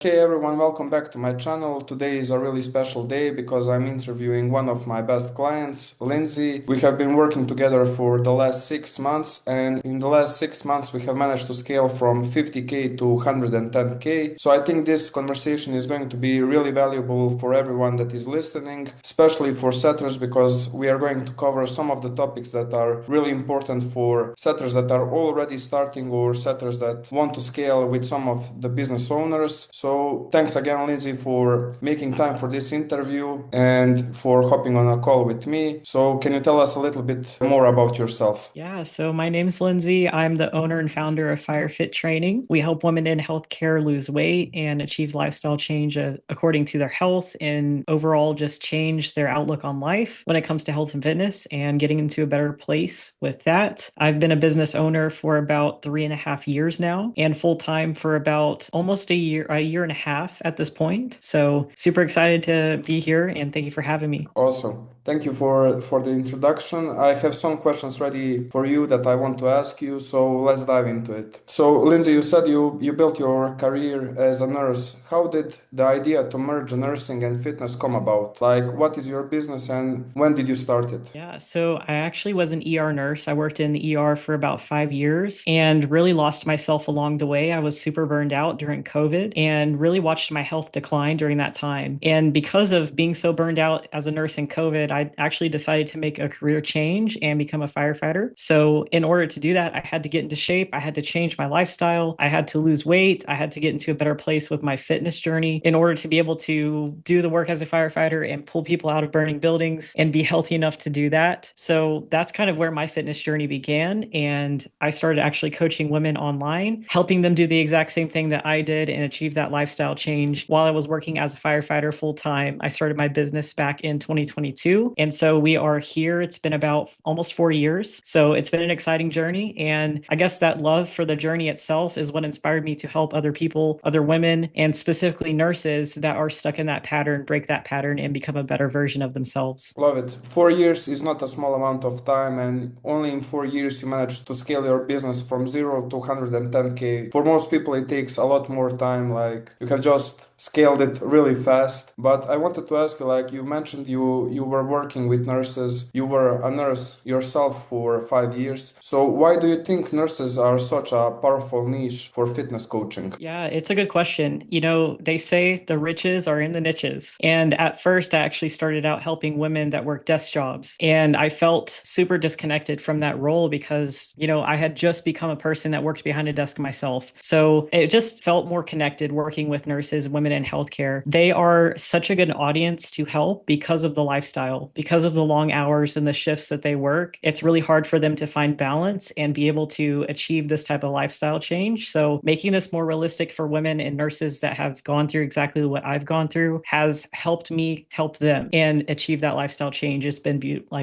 Hey everyone, welcome back to my channel. Today is a really special day because I'm interviewing one of my best clients, Lindsey. We have been working together for the last 6 months, and in the last 6 months we have managed to scale from 50K to 110K. So I think this conversation is going to be really valuable for everyone that is listening, especially for setters, because we are going to cover some of the topics that are really important for setters that are already starting or setters that want to scale with some of the business owners. So thanks again, Lindsey, for making time for this interview and for hopping on a call with me. So can you tell us a little bit more about yourself? Yeah, so my name's Lindsay. I'm the owner and founder of FireFit Training. We help women in healthcare lose weight and achieve lifestyle change according to their health and overall just change their outlook on life when it comes to health and fitness and getting into a better place with that. I've been a business owner for about 3.5 years now and full time for about almost a year and a half at this point. So super excited to be here and thank you for having me. Awesome. Thank you for the introduction. I have some questions ready for you that I want to ask you, so let's dive into it. So, Lindsay, you said you built your career as a nurse. How did the idea to merge nursing and fitness come about? Like, what is your business and when did you start it? Yeah, so I actually was an ER nurse. I worked in the ER for about 5 years and really lost myself along the way. I was super burned out during COVID and really watched my health decline during that time. And because of being so burned out as a nurse in COVID, I actually decided to make a career change and become a firefighter. So, in order to do that, I had to get into shape. I had to change my lifestyle. I had to lose weight. I had to get into a better place with my fitness journey in order to be able to do the work as a firefighter and pull people out of burning buildings and be healthy enough to do that. So that's kind of where my fitness journey began. And I started actually coaching women online, helping them do the exact same thing that I did and achieve that lifestyle change while I was working as a firefighter full time. I started my business back in 2022. And so we are here. It's been about almost 4 years. So it's been an exciting journey. And I guess that love for the journey itself is what inspired me to help other people, other women, and specifically nurses that are stuck in that pattern, break that pattern, and become a better version of themselves. Love it. 4 years is not a small amount of time, and only in 4 years you managed to scale your business from zero to 110K. For most people, it takes a lot more time. Like you have just scaled it really fast. But I wanted to ask you, like you mentioned, you were working with nurses. You were a nurse yourself for 5 years. So why do you think nurses are such a powerful niche for fitness coaching? Yeah, it's a good question. They say the riches are in the niches. And at first, I actually started out helping women that work desk jobs. And I felt super disconnected from that role because, I had just become a person that worked behind a desk myself. So it just felt more connected working with nurses and women in healthcare. They are such a good audience to help because of the lifestyle, because of the long hours and the shifts that they work. It's really hard for them to find balance and be able to achieve this type of lifestyle change. So making this more realistic for women and nurses that have gone through exactly what I've gone through has helped me help them and achieve that lifestyle change. It's been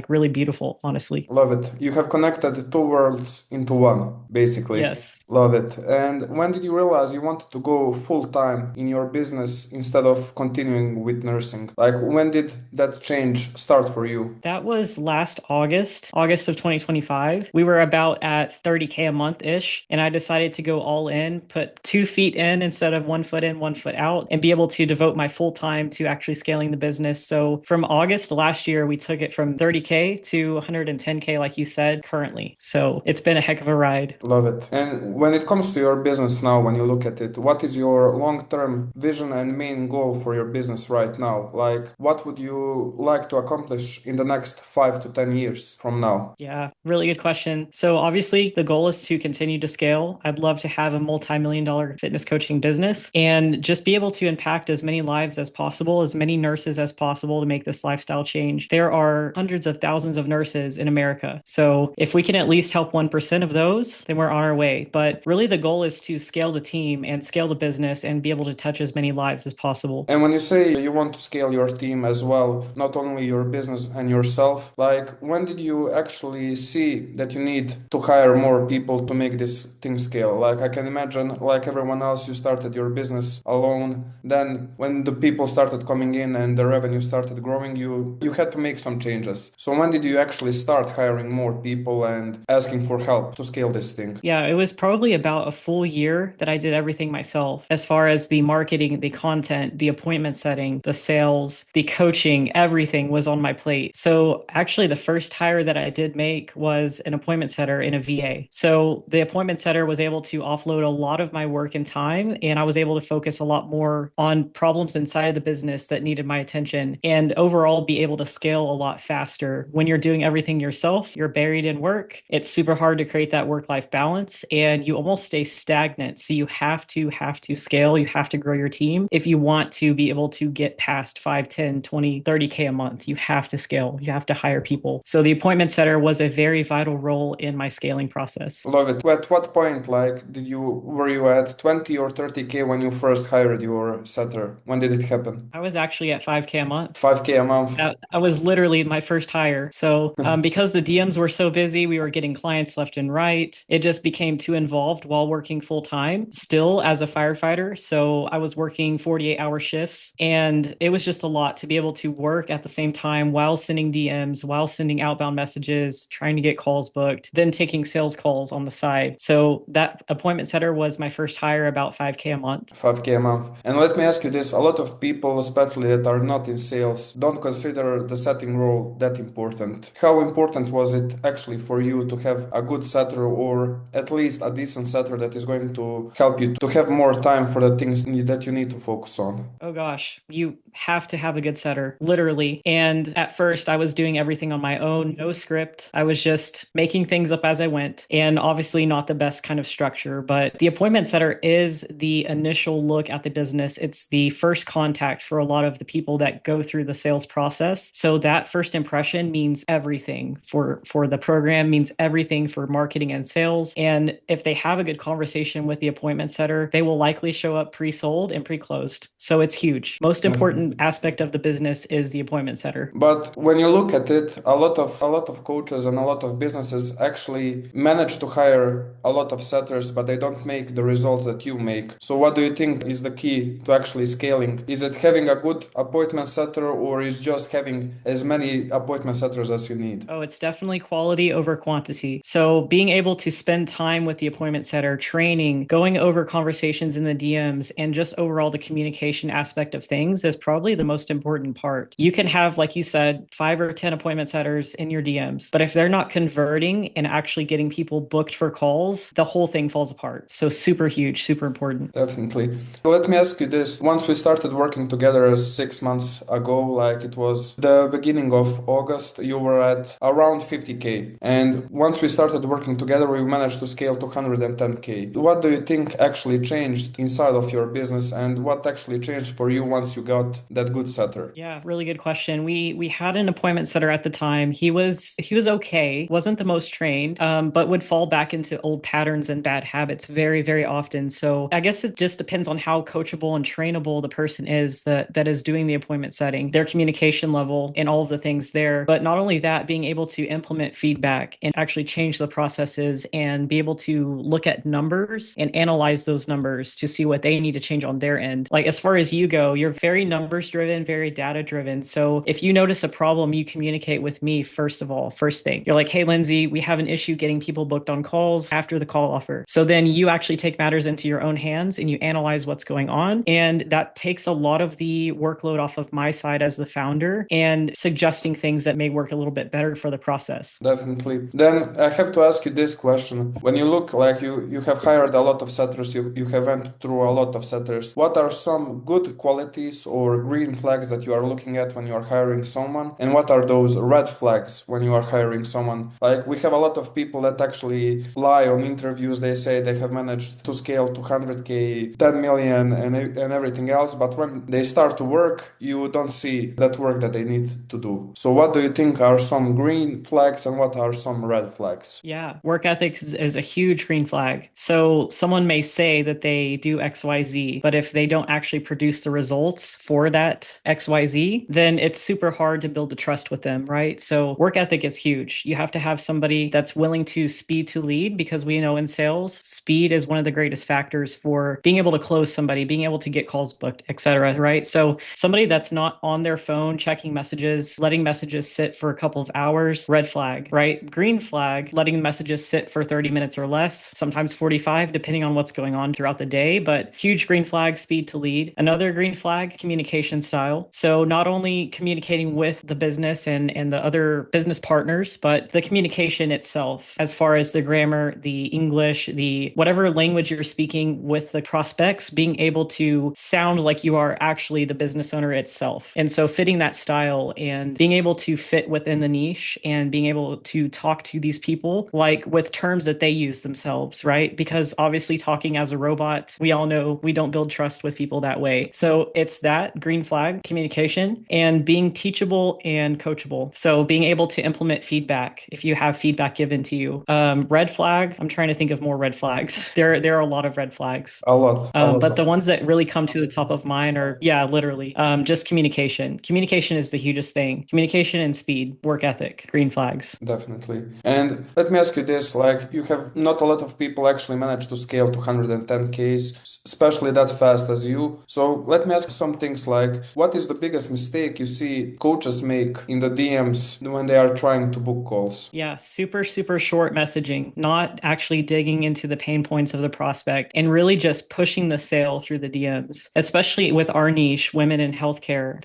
really beautiful, honestly. Love it. You have connected two worlds into one, basically. Yes. Love it. And when did you realize you wanted to go full time in your business instead of continuing with nursing? Like, when did that change start for you? That was last August of 2025. We were about at 30K a month ish. And I decided to go all in, put 2 feet in instead of 1 foot in, 1 foot out, and be able to devote my full time to actually scaling the business. So from August last year, we took it from 30K to 110K, like you said, currently. So it's been a heck of a ride. Love it. And when it comes to your business now, when you look at it, what is your long-term vision and main goal for your business right now? Like, what would you like to accomplish in the next 5 to 10 years from now? Yeah, really good question. So obviously the goal is to continue to scale. I'd love to have a multi-million dollar fitness coaching business and just be able to impact as many lives as possible, as many nurses as possible to make this lifestyle change. There are hundreds of thousands of nurses in America. So if we can at least help 1% of those, then we're on our way. But really the goal is to scale the team and scale the business and be able to touch as many lives as possible. And when you say you want to scale your team as well, not only your business and yourself, like when did you actually see that you need to hire more people to make this thing scale? Like I can imagine, like everyone else, you started your business alone. Then when the people started coming in and the revenue started growing, you had to make some changes. So when did you actually start hiring more people and asking for help to scale this thing? Yeah, it was probably about a full year that I did everything myself as far far as the marketing, the content, the appointment setting, the sales, the coaching, everything was on my plate. So actually, the first hire that I did make was an appointment setter in a VA. So the appointment setter was able to offload a lot of my work and time, and I was able to focus a lot more on problems inside of the business that needed my attention, and overall be able to scale a lot faster. When you're doing everything yourself, you're buried in work. It's super hard to create that work-life balance, and you almost stay stagnant. So you have to scale. You have to grow your team if you want to be able to get past 5, 10, 20, 30K a month. You have to scale. You have to hire people. So the appointment setter was a very vital role in my scaling process. Love it. At what point, like, were you at 20 or 30K when you first hired your setter? When did it happen? I was actually at 5K a month. 5K a month. I was literally my first hire. So because the DMs were so busy, we were getting clients left and right. It just became too involved while working full time, still as a firefighter. So I was working 48-hour shifts, and it was just a lot to be able to work at the same time while sending DMs, while sending outbound messages, trying to get calls booked, then taking sales calls on the side. So that appointment setter was my first hire, about 5K a month. 5K a month. And let me ask you this, a lot of people, especially that are not in sales, don't consider the setting role that important. How important was it actually for you to have a good setter, or at least a decent setter that is going to help you to have more time for the things that you need to focus on? Oh gosh, you have to have a good setter, literally. And at first, I was doing everything on my own, no script. I was just making things up as I went, and obviously not the best kind of structure. But the appointment setter is the initial look at the business. It's the first contact for a lot of the people that go through the sales process. So that first impression means everything for the program, means everything for marketing and sales. And if they have a good conversation with the appointment setter, they will likely show up pre-sold and pre-closed. So it's huge. Most important aspect of the business is the appointment setter. But when you look at it, a lot of coaches and a lot of businesses actually manage to hire a lot of setters, but they don't make the results that you make. So what do you think is the key to actually scaling? Is it having a good appointment setter, or is just having as many appointment setters as you need? Oh, it's definitely quality over quantity. So being able to spend time with the appointment setter, training, going over conversations in the DMs, and just overall the communication aspect of things is probably the most important part. You can have, like you said, 5 or 10 appointment setters in your DMs, but if they're not converting and actually getting people booked for calls, the whole thing falls apart. So super huge, super important. Definitely. Let me ask you this. Once we started working together 6 months ago, like it was the beginning of August, you were at around 50K. And once we started working together, we managed to scale to 110K. What do you think actually changed inside of your business, and what actually changed for you once you got that good setter? Yeah, really good question. We had an appointment setter at the time. He was okay, wasn't the most trained, but would fall back into old patterns and bad habits very often. So I guess it just depends on how coachable and trainable the person is that is doing the appointment setting, their communication level, and all of the things there. But not only that, being able to implement feedback and actually change the processes and be able to look at numbers and analyze those numbers to see what they need to change on their end. Like as far as you go, you're very numbers driven, very data driven. So if you notice a problem, you communicate with me first of all, first thing. You're like, hey, Lindsey, we have an issue getting people booked on calls after the call offer. So then you actually take matters into your own hands and you analyze what's going on. And that takes a lot of the workload off of my side as the founder and suggesting things that may work a little bit better for the process. Definitely. Then I have to ask you this question. When you look like you have hired a lot of setters, you have went through a lot of setters. What are some good qualities or green flags that you are looking at when you are hiring someone? And what are those red flags when you are hiring someone? Like we have a lot of people that actually lie on interviews. They say they have managed to scale to 100K, 10 million and everything else. But when they start to work, you don't see that work that they need to do. So what do you think are some green flags and what are some red flags? Yeah, work ethics is a huge green flag. So someone may say that they do XYZ, but if they don't actually produce the results for that XYZ, then it's super hard to build the trust with them, right? So work ethic is huge. You have to have somebody that's willing to speed to lead, because we know in sales, speed is one of the greatest factors for being able to close somebody, being able to get calls booked, etc. Right? So somebody that's not on their phone checking messages, letting messages sit for a couple of hours, red flag, right? Green flag, letting messages sit for 30 minutes or less, sometimes 45, depending on what's going on throughout the day. But Huge green flag, speed to lead. Another green flag, communication style. So not only communicating with the business and the other business partners, but the communication itself, as far as the grammar, the English, the whatever language you're speaking with the prospects, being able to sound like you are actually the business owner itself. And so fitting that style and being able to fit within the niche and being able to talk to these people like with terms that they use themselves, right? Because obviously talking as a robot, we all know we don't build trust with people that way. So it's that green flag communication and being teachable and coachable. So being able to implement feedback if you have feedback given to you. Red flag, I'm trying to think of more red flags. There are a lot of red flags. A lot, a lot But the of. ones that really come to the top of mind are, yeah, literally, just communication. Communication is the hugest thing. Communication and speed, work ethic, green flags. Definitely. And let me ask you this, like you have not a lot of people actually manage to scale to 110Ks, especially that fast as you. So let me ask you some things like what is the biggest mistake you see coaches make in the DMs when they are trying to book calls? Yeah, super, super short messaging, not actually digging into the pain points of the prospect and really just pushing the sale through the DMs, especially with our niche, women in healthcare.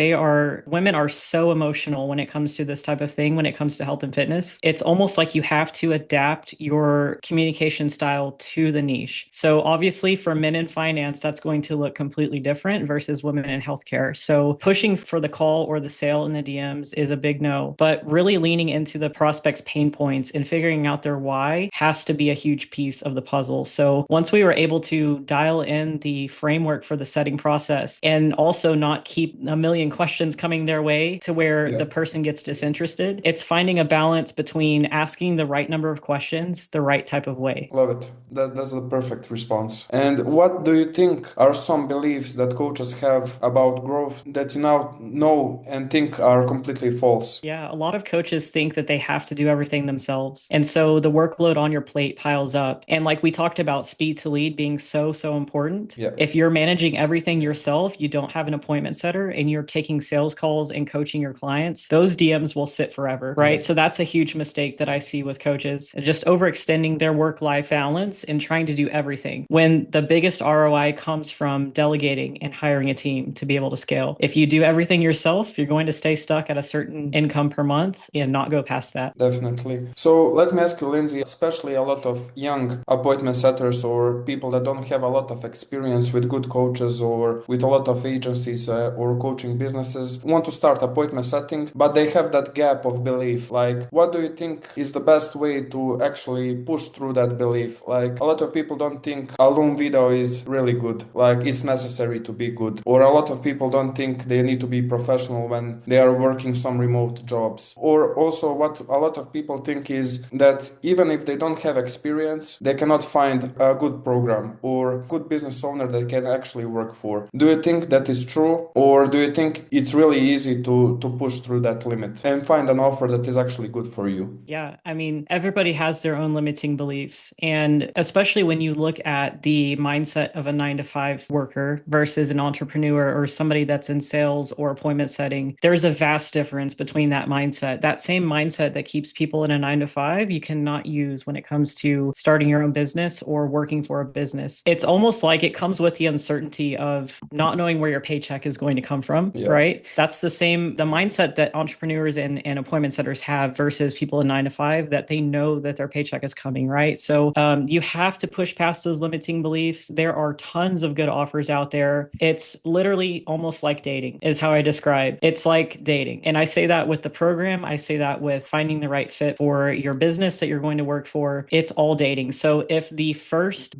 Women are so emotional when it comes to this type of thing, when it comes to health and fitness. It's almost like you have to adapt your communication style to the niche. So obviously for men in finance, that's going to look completely different versus women in healthcare. So pushing for the call or the sale in the DMs is a big no, but really leaning into the prospect's pain points and figuring out their why has to be a huge piece of the puzzle. So once we were able to dial in the framework for the setting process and also not keep a million questions coming their way to where Yeah. the person gets disinterested, it's finding a balance between asking the right number of questions the right type of way. Love it. That's the perfect response. And what do you think are some beliefs that coaches have about growth that you now know and think are completely false? Yeah, a lot of coaches think that they have to do everything themselves. And so the workload on your plate piles up. And like we talked about speed to lead being so, so important. Yeah. If you're managing everything yourself, you don't have an appointment setter and you're taking sales calls and coaching your clients, those DMs will sit forever, right? Yeah. So that's a huge mistake that I see with coaches, just overextending their work-life balance and trying to do everything when the biggest ROI comes from delegating and hiring a team to be able to scale. If you do everything yourself, you're going to stay stuck at a certain income per month and not go past that. Definitely. So let me ask you, Lindsay, especially a lot of young appointment setters or people that don't have a lot of experience with good coaches or with a lot of agencies or coaching businesses want to start appointment setting, but they have that gap of belief. Like, what do you think is the best way to actually push through that belief? Like, a lot of people don't think a Loom video is really good, like it's necessary to be good. Or a lot of people don't think they need to be professional when they are working some remote jobs. Or also what a lot of people think is that even if they don't have experience, they cannot find a good program or good business owner that can actually work for. Do you think that is true? Or do you think it's really easy to push through that limit and find an offer that is actually good for you? Yeah, I mean, everybody has their own limiting beliefs. And especially when you look at the mindset of a 9 to 5 worker versus an entrepreneur or somebody that's in sales or appointment setting, there's a vast difference between that mindset. That same mindset that keeps people in a 9 to 5, you cannot use when it comes to starting your own business or working for a business. It's almost like it comes with the uncertainty of not knowing where your paycheck is going to come from, Yeah. right? That's the mindset that entrepreneurs and appointment setters have versus people in 9 to 5, that they know that their paycheck is coming, right? So you have to push past those limiting beliefs. There are tons of good offers out there. It's literally almost like dating, is how I describe. It's like dating. And I say that with the program. I say that with finding the right fit for your business that you're going to work for. It's all dating. So if the first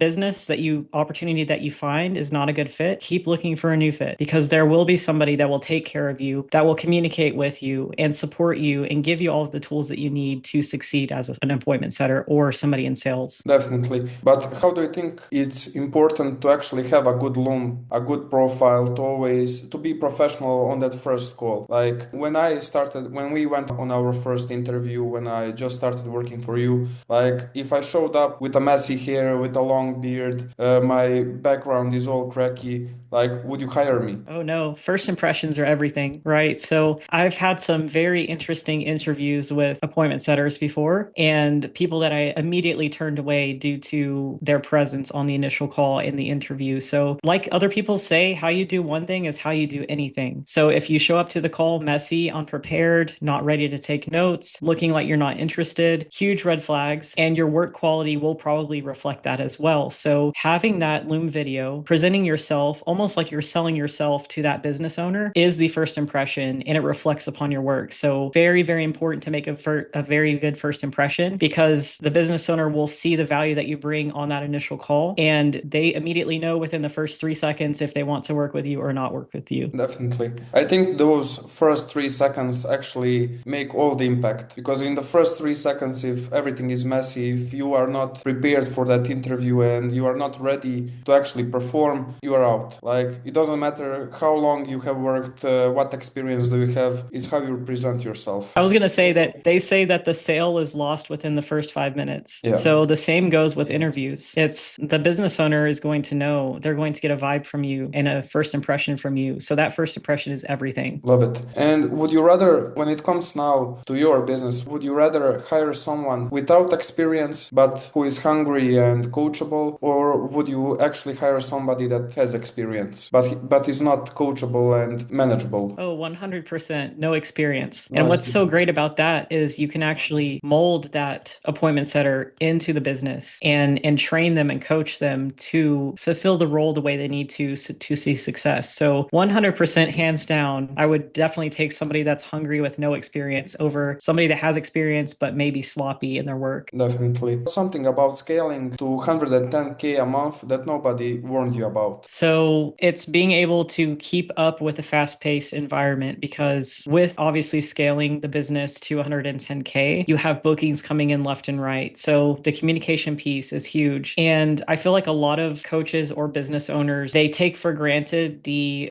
opportunity that you find is not a good fit, keep looking for a new fit, because there will be somebody that will take care of you, that will communicate with you and support you and give you all of the tools that you need to succeed as an appointment setter or somebody in sales. Definitely. But how do you think it's important to actually have a good loom, a good profile, to be professional on that first call? Like when we went on our first interview, when I just started working for you, like if I showed up with a messy hair, with a long beard, my background is all cracky, like would you hire me? Oh no, first impressions are everything, right? So I've had some very interesting interviews with appointment setters before, and people that I immediately turned away due to their presence on the initial call in the interview. So like other people say, how you do one thing is how you do anything. So if you show up to the call messy, unprepared, not ready to take notes, looking like you're not interested, huge red flags, and your work quality will probably reflect that as well. So having that Loom video, presenting yourself almost like you're selling yourself to that business owner is the first impression, and it reflects upon your work. So very, very important to make a very good first impression, because the business owner will see the value that you bring on that initial call, and they immediately know within the first 3 seconds if they want to work with you or not work with you. Definitely. I think those first 3 seconds actually make all the impact, because in the first 3 seconds, if everything is messy, if you are not prepared for that interview and you are not ready to actually perform, you are out. Like, it doesn't matter how long you have worked, what experience do you have, it's how you present yourself. I was going to say that they say that the sale is lost within the first 5 minutes. Yeah. So the same goes with interviews. It's the business owner is going to know, they're going to get a vibe from you and a first impression from you. So that first impression is everything. Love it. And would you rather, when it comes now to your business, would you rather hire someone without experience but who is hungry and coachable, or would you actually hire somebody that has experience but is not coachable and manageable? Oh, 100% no experience. No And what's so experience. great about that is you can actually mold that appointment setter into the business and train them and coach them to fulfill the role the way they need to see success. So 100% hands down, I would definitely take somebody that's hungry with no experience over somebody that has experience but maybe sloppy in their work. Definitely. Something about scaling to 110K a month that nobody warned you about. So it's being able to keep up with the fast-paced environment, because with obviously scaling the business to 110K, you have bookings coming in left and right. So the communication piece is huge. And I feel like a lot of coaches or business owners, they take for granted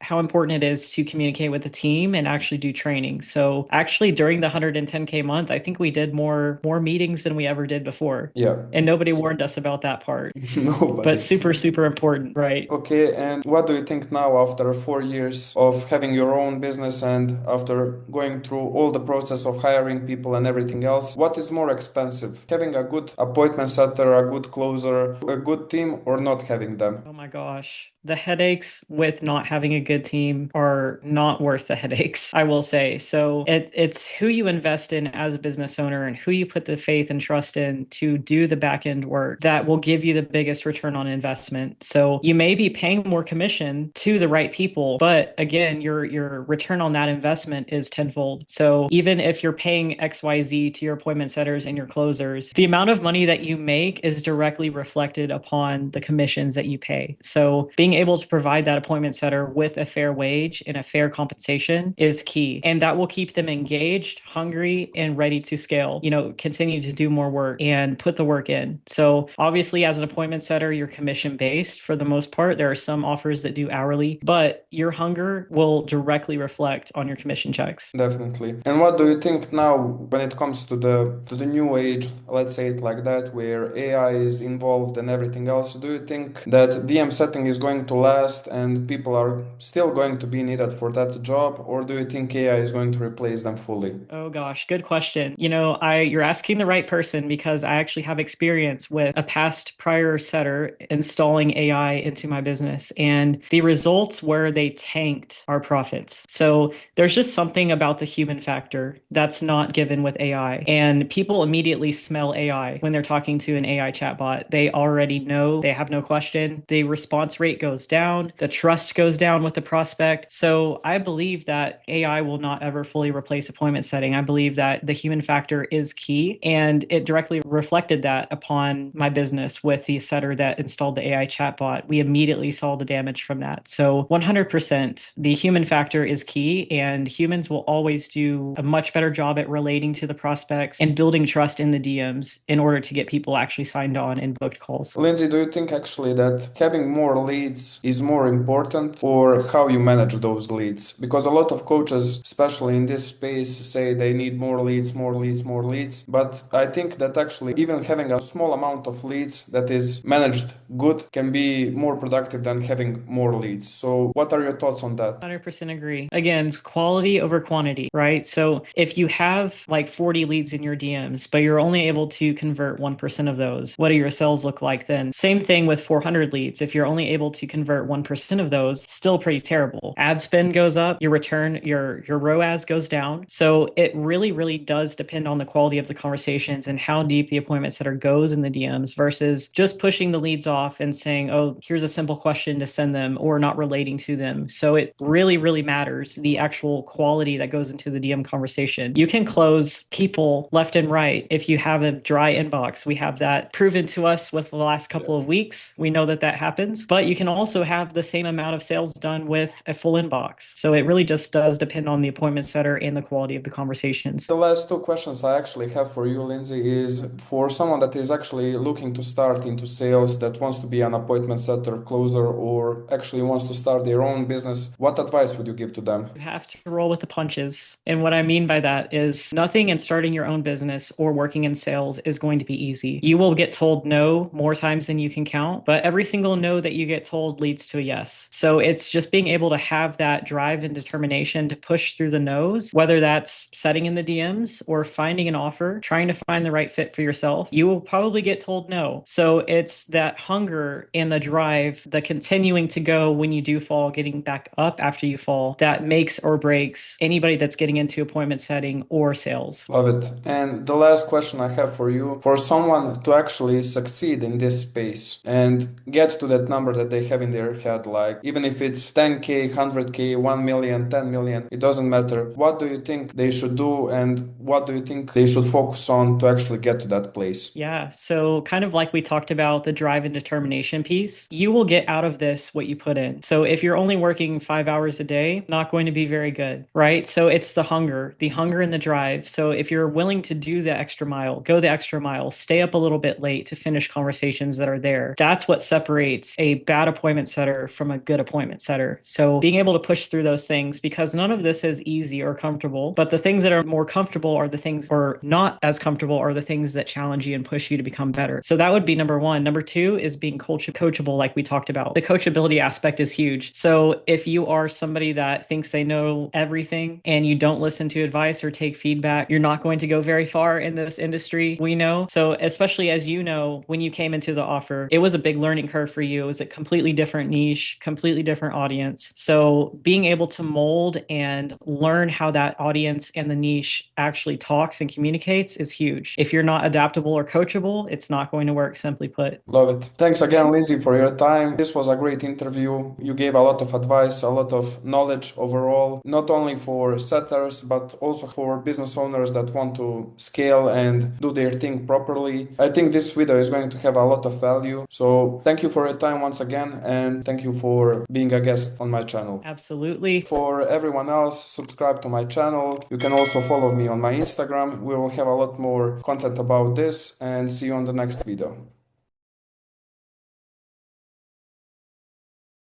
how important it is to communicate with the team and actually do training. So actually during the 110K month, I think we did more meetings than we ever did before. Yeah. And nobody warned us about that part. Nobody. But super, super important, right? Okay, and what do you think now, after 4 years of having your own business and after going through all the process of hiring people and everything else, what is more expensive? Having a good appointment setter, a good closer, a good team, or not having them? Oh my gosh. The headaches with not having a good team are not worth the headaches, I will say. So it's who you invest in as a business owner and who you put the faith and trust in to do the back end work that will give you the biggest return on investment. So you may be paying more commission to the right people, but again, your return on that investment is tenfold. So even if you're paying XYZ to your appointment setters and your closers, the amount of money that you make is directly reflected upon the commissions that you pay. So being able to provide that appointment setter with a fair wage and a fair compensation is key. And that will keep them engaged, hungry, and ready to scale, continue to do more work and put the work in. So obviously as an appointment setter, you're commission based for the most part. There are some offers that do hourly, but your hunger will directly reflect on your commission checks. Definitely. And what do you think now when it comes to the new age, let's say it like that, where AI is involved and everything else? Do you think that DM setting is going to last and people are still going to be needed for that job, or do you think AI is going to replace them fully? Oh gosh, good question. You're asking the right person, because I actually have experience with a past prior setter installing AI into my business, and the results were they tanked our profits. So there's just something about the human factor that's not given with AI, and people immediately smell AI when they're talking to an AI chatbot. They already know, they have no question. The response rate goes down, the trust goes down with the prospect. So I believe that AI will not ever fully replace appointment setting. I believe that the human factor is key, and it directly reflected that upon my business with the setter that installed the AI chatbot. We immediately saw the damage from that. So 100%, the human factor is key, and humans will always do a much better job at relating to the prospects and building trust in the DMs in order to get people actually signed on and booked calls. Lindsay, do you think actually that having more leads leads is more important, or how you manage those leads? Because a lot of coaches, especially in this space, say they need more leads, more leads, more leads. But I think that actually even having a small amount of leads that is managed good can be more productive than having more leads. So what are your thoughts on that? 100% agree. Again, it's quality over quantity, right? So if you have like 40 leads in your DMs, but you're only able to convert 1% of those, what do your sales look like then? Same thing with 400 leads. If you're only able to convert 1% of those, still pretty terrible. Ad spend goes up, your return, your ROAS goes down. So it really, really does depend on the quality of the conversations and how deep the appointment setter goes in the DMs versus just pushing the leads off and saying, oh, here's a simple question to send them, or not relating to them. So it really, really matters the actual quality that goes into the DM conversation. You can close people left and right if you have a dry inbox. We have that proven to us with the last couple of weeks. We know that that happens, but you can also have the same amount of sales done with a full inbox. So it really just does depend on the appointment setter and the quality of the conversations. The last two questions I actually have for you, Lindsey, is for someone that is actually looking to start into sales, that wants to be an appointment setter, closer, or actually wants to start their own business. What advice would you give to them? You have to roll with the punches. And what I mean by that is nothing in starting your own business or working in sales is going to be easy. You will get told no more times than you can count, but every single no that you get told leads to a yes. So it's just being able to have that drive and determination to push through the no's, whether that's setting in the DMs or finding an offer, trying to find the right fit for yourself. You will probably get told no. So it's that hunger and the drive, the continuing to go when you do fall, getting back up after you fall, that makes or breaks anybody that's getting into appointment setting or sales. Love it. And the last question I have for you, for someone to actually succeed in this space and get to that number that they have in their head, like even if it's 10K, 100K, 1 million, 10 million, it doesn't matter. What do you think they should do, and what do you think they should focus on to actually get to that place? Yeah. So kind of like we talked about the drive and determination piece, you will get out of this what you put in. So if you're only working 5 hours a day, not going to be very good, right? So it's the hunger and the drive. So if you're willing to do the extra mile, go the extra mile, stay up a little bit late to finish conversations that are there, that's what separates a bad appointment setter from a good appointment setter. So being able to push through those things, because none of this is easy or comfortable, but the things that are more comfortable are the things, or not as comfortable are the things that challenge you and push you to become better. So that would be number one. Number two is being coachable, like we talked about. The coachability aspect is huge. So if you are somebody that thinks they know everything and you don't listen to advice or take feedback, you're not going to go very far in this industry, we know. So especially as you know, when you came into the offer, it was a big learning curve for you. It was a completely different niche, completely different audience. So being able to mold and learn how that audience and the niche actually talks and communicates is huge. If you're not adaptable or coachable, it's not going to work, simply put. Love it. Thanks again, Lindsey, for your time. This was a great interview. You gave a lot of advice, a lot of knowledge overall, not only for setters, but also for business owners that want to scale and do their thing properly. I think this video is going to have a lot of value. So thank you for your time once again, and thank you for being a guest on my channel. Absolutely. For everyone else, subscribe to my channel. You can also follow me on my Instagram. We will have a lot more content about this, and see you on the next video.